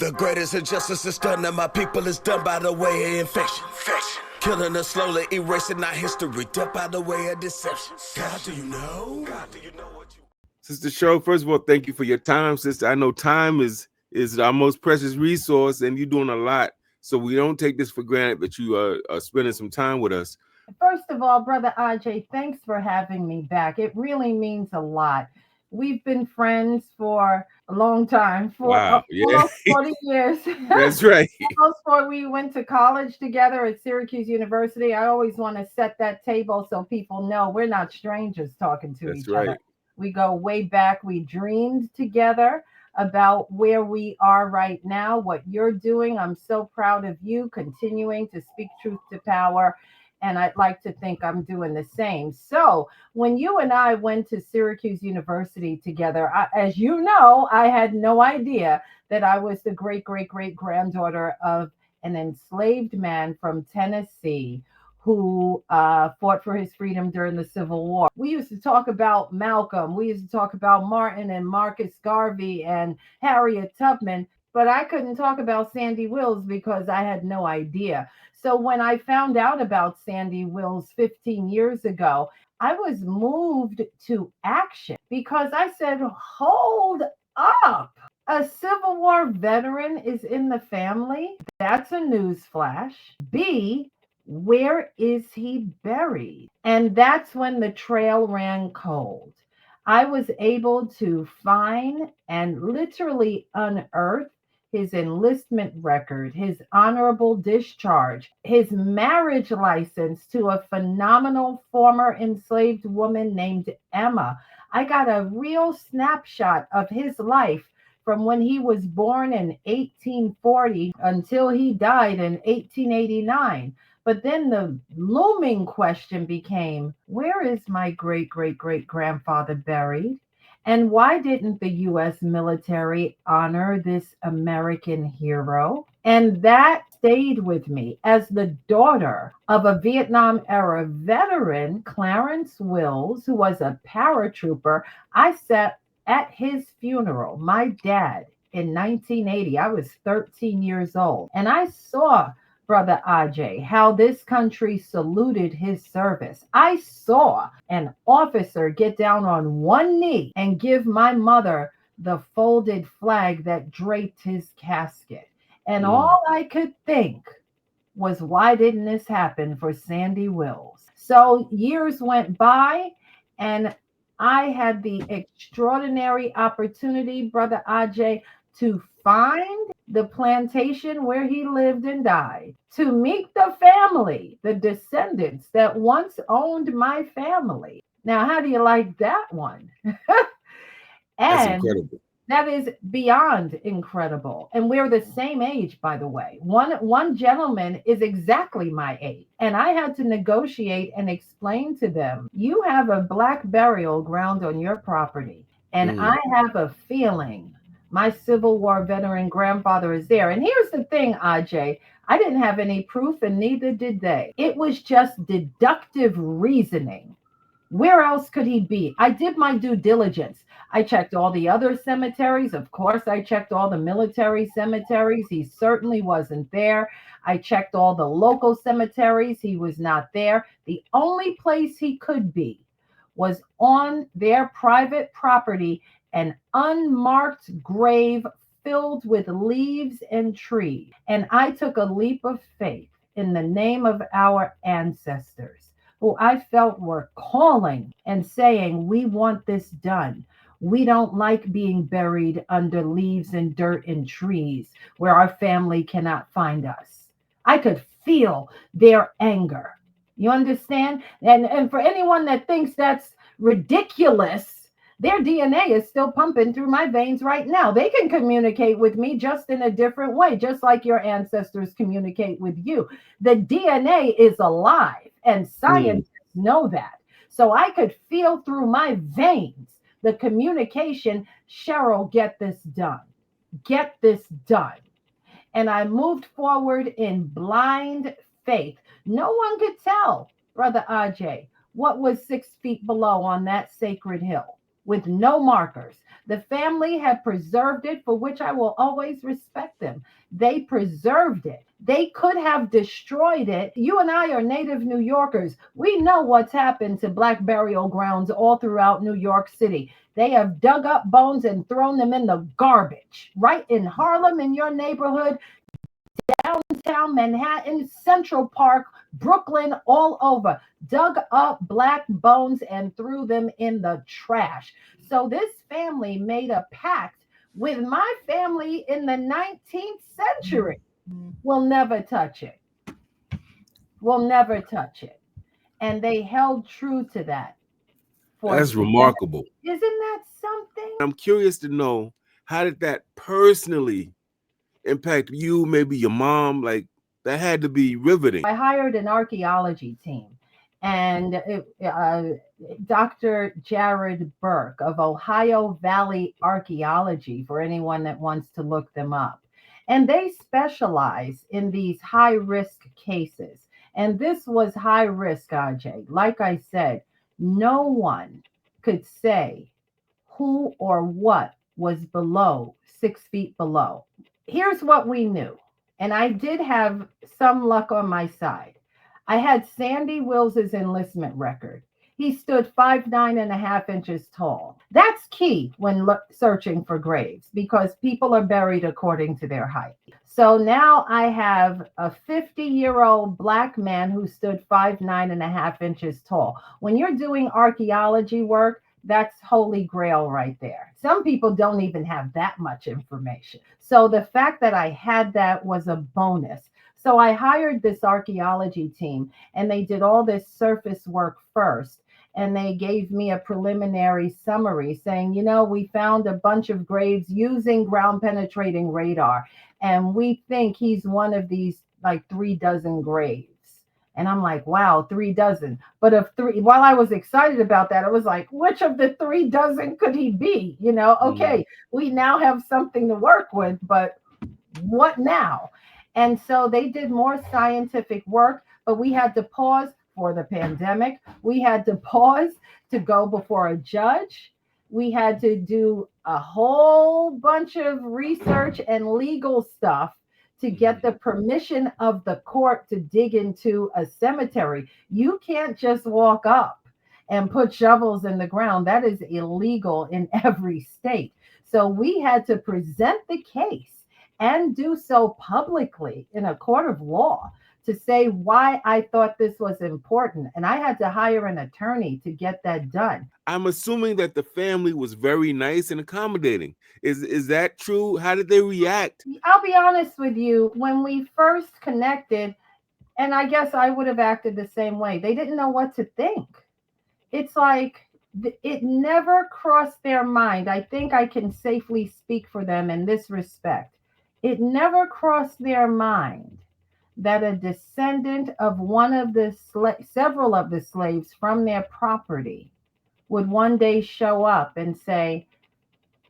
The greatest injustice is done to my people is done by the way of infection. Killing us slowly, erasing our history, done by the way of deception. God, do you know? God, do you know what you... Sister Cheryl, first of all, thank you for your time, sister. I know time is our most precious resource, and you're doing a lot. So we don't take this for granted that you are spending some time with us. First of all, Brother Ajay, thanks for having me back. It really means a lot. We've been friends for a long time, for almost 40 years. That's right. Almost 40. We went to college together at Syracuse University. I always want to set that table so people know we're not strangers talking to each other. We go way back. We dreamed together about where we are right now, what you're doing. I'm so proud of you continuing to speak truth to power. And I'd like to think I'm doing the same. So when you and I went to Syracuse University together, as you know, I had no idea that I was the great-great-great-granddaughter of an enslaved man from Tennessee who fought for his freedom during the Civil War. We used to talk about Malcolm. We used to talk about Martin and Marcus Garvey and Harriet Tubman. But I couldn't talk about Sandy Wills because I had no idea. So when I found out about Sandy Wills 15 years ago, I was moved to action because I said, hold up. A Civil War veteran is in the family. That's a newsflash. B, where is he buried? And that's when the trail ran cold. I was able to find and literally unearth his enlistment record, his honorable discharge, his marriage license to a phenomenal former enslaved woman named Emma. I got a real snapshot of his life from when he was born in 1840 until he died in 1889. But then the looming question became, where is my great-great-great-grandfather buried? And why didn't the U.S. military honor this American hero? And that stayed with me. As the daughter of a Vietnam-era veteran, Clarence Wills, who was a paratrooper, I sat at his funeral, my dad, in 1980. I was 13 years old. And I saw, Brother Ajay, how this country saluted his service. I saw an officer get down on one knee and give my mother the folded flag that draped his casket. And all I could think was, why didn't this happen for Sandy Wills? So years went by, and I had the extraordinary opportunity, Brother Ajay, to find the plantation where he lived and died, to meet the family, the descendants that once owned my family. Now, how do you like that one? That's incredible. That is beyond incredible. And we're the same age, by the way. One gentleman is exactly my age. And I had to negotiate and explain to them, you have a black burial ground on your property. And I have a feeling my Civil War veteran grandfather is there. And here's the thing, Ajay. I didn't have any proof, and neither did they. It was just deductive reasoning. Where else could he be? I did my due diligence. I checked all the other cemeteries. Of course, I checked all the military cemeteries. He certainly wasn't there. I checked all the local cemeteries. He was not there. The only place he could be was on their private property, an unmarked grave filled with leaves and trees. And I took a leap of faith in the name of our ancestors, who I felt were calling and saying, we want this done. We don't like being buried under leaves and dirt and trees where our family cannot find us. I could feel their anger. You understand? And for anyone that thinks that's ridiculous, their DNA is still pumping through my veins right now. They can communicate with me just in a different way, just like your ancestors communicate with you. The DNA is alive, and scientists know that. So I could feel through my veins the communication. Cheryl, get this done. Get this done. And I moved forward in blind faith. No one could tell, Brother Ajay, what was 6 feet below on that sacred hill with no markers. The family had preserved it, for which I will always respect them. They preserved it. They could have destroyed it. You and I are native New Yorkers. We know what's happened to Black burial grounds all throughout New York City. They have dug up bones and thrown them in the garbage. Right in Harlem, in your neighborhood, downtown Manhattan, Central Park, Brooklyn, all over, dug up Black bones and threw them in the trash. So this family made a pact with my family in the 19th century. We'll never touch it. We'll never touch it. And they held true to that. That's remarkable. Isn't that something? I'm curious to know, how did that personally impact you, maybe your mom? Like, that had to be riveting. I hired an archaeology team, and Dr. Jared Burke of Ohio Valley Archaeology, for anyone that wants to look them up. And they specialize in these high-risk cases. And this was high risk, Ajay. Like I said, no one could say who or what was below 6 feet below. Here's what we knew. And I did have some luck on my side. I had Sandy Wills's enlistment record. He stood 5'9.5" tall. That's key when searching for graves, because people are buried according to their height. So now I have a 50-year-old Black man who stood 5'9.5" tall. When you're doing archaeology work, that's holy grail right there. Some people don't even have that much information. So the fact that I had that was a bonus. So I hired this archaeology team, and they did all this surface work first. And they gave me a preliminary summary saying, you know, we found a bunch of graves using ground penetrating radar. And we think he's one of these like 3 dozen graves. And I'm like, wow, 3 dozen. But of 3, while I was excited about that, I was like, which of the 3 dozen could he be? You know, okay, we now have something to work with, but what now? And so they did more scientific work, but we had to pause for the pandemic. We had to pause to go before a judge. We had to do a whole bunch of research and legal stuff to get the permission of the court to dig into a cemetery. You can't just walk up and put shovels in the ground. That is illegal in every state. So we had to present the case and do so publicly in a court of law to say why I thought this was important. And I had to hire an attorney to get that done. I'm assuming that the family was very nice and accommodating. Is that true? How did they react? I'll be honest with you. When we first connected, and I guess I would have acted the same way, they didn't know what to think. It's like it never crossed their mind. I think I can safely speak for them in this respect. It never crossed their mind that a descendant of one of the several of the slaves from their property would one day show up and say,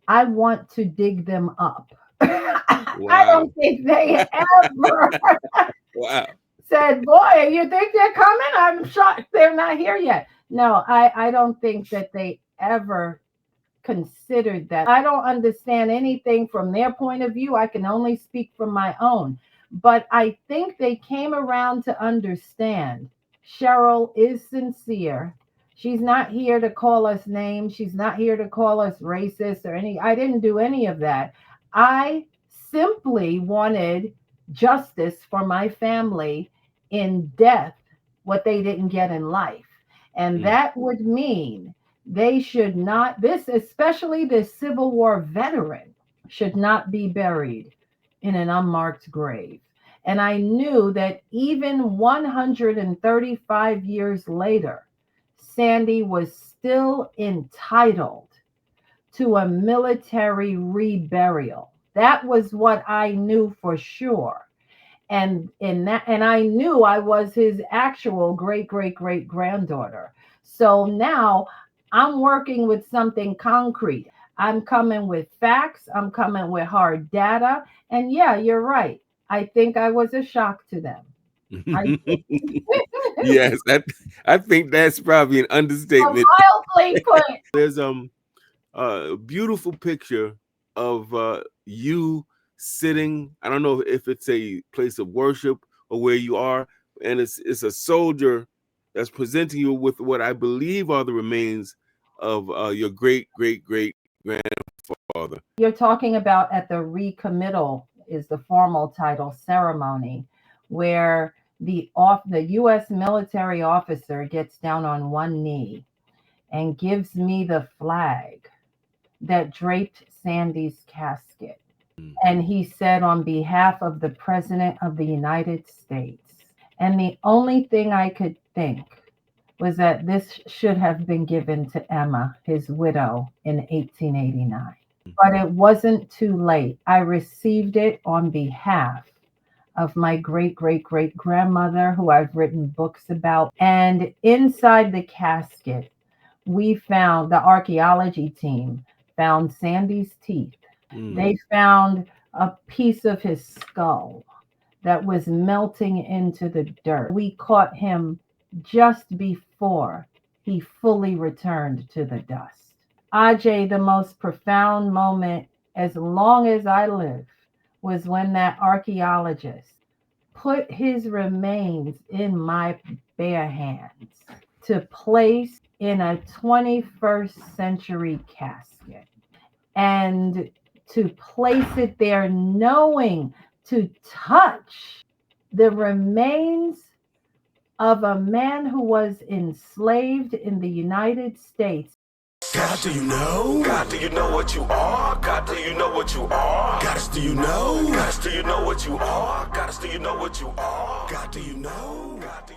I want to dig them up. Wow. I don't think they ever said, boy, you think they're coming? I'm shocked they're not here yet. No, I don't think that they ever considered that. I don't understand anything from their point of view. I can only speak from my own. But I think they came around to understand Cheryl is sincere. She's not here to call us names. She's not here to call us racist or any. I didn't do any of that. I simply wanted justice for my family in death, what they didn't get in life. And that would mean they should not, especially this Civil War veteran, should not be buried in an unmarked grave. And I knew that even 135 years later, Sandy was still entitled to a military reburial. That was what I knew for sure. And I knew I was his actual great granddaughter. So now I'm working with something concrete. I'm coming with facts. I'm coming with hard data. And yeah, you're right. I think I was a shock to them. Yes, I think that's probably an understatement. Mildly put. There's a beautiful picture of you sitting. I don't know if it's a place of worship or where you are, and it's a soldier that's presenting you with what I believe are the remains of your great grandfather. You're talking about at the recommittal is the formal title ceremony, where the U.S. military officer gets down on one knee and gives me the flag that draped Sandy's casket. And he said, on behalf of the President of the United States. And the only thing I could think was that this should have been given to Emma, his widow, in 1889. But it wasn't too late. I received it on behalf of my great-great-great-grandmother, who I've written books about. And inside the casket, the archaeology team found Sandy's teeth. They found a piece of his skull that was melting into the dirt. We caught him just before he fully returned to the dust. Ajay, the most profound moment, as long as I live, was when that archaeologist put his remains in my bare hands to place in a 21st century casket, and to place it there knowing to touch the remains of a man who was enslaved in the United States. God, do you know? God, do you know what you are? God, do you know what you are? Goddess, do you know? Goddess, do you know what you are? Goddess, do you know what you are? God, do you know? God,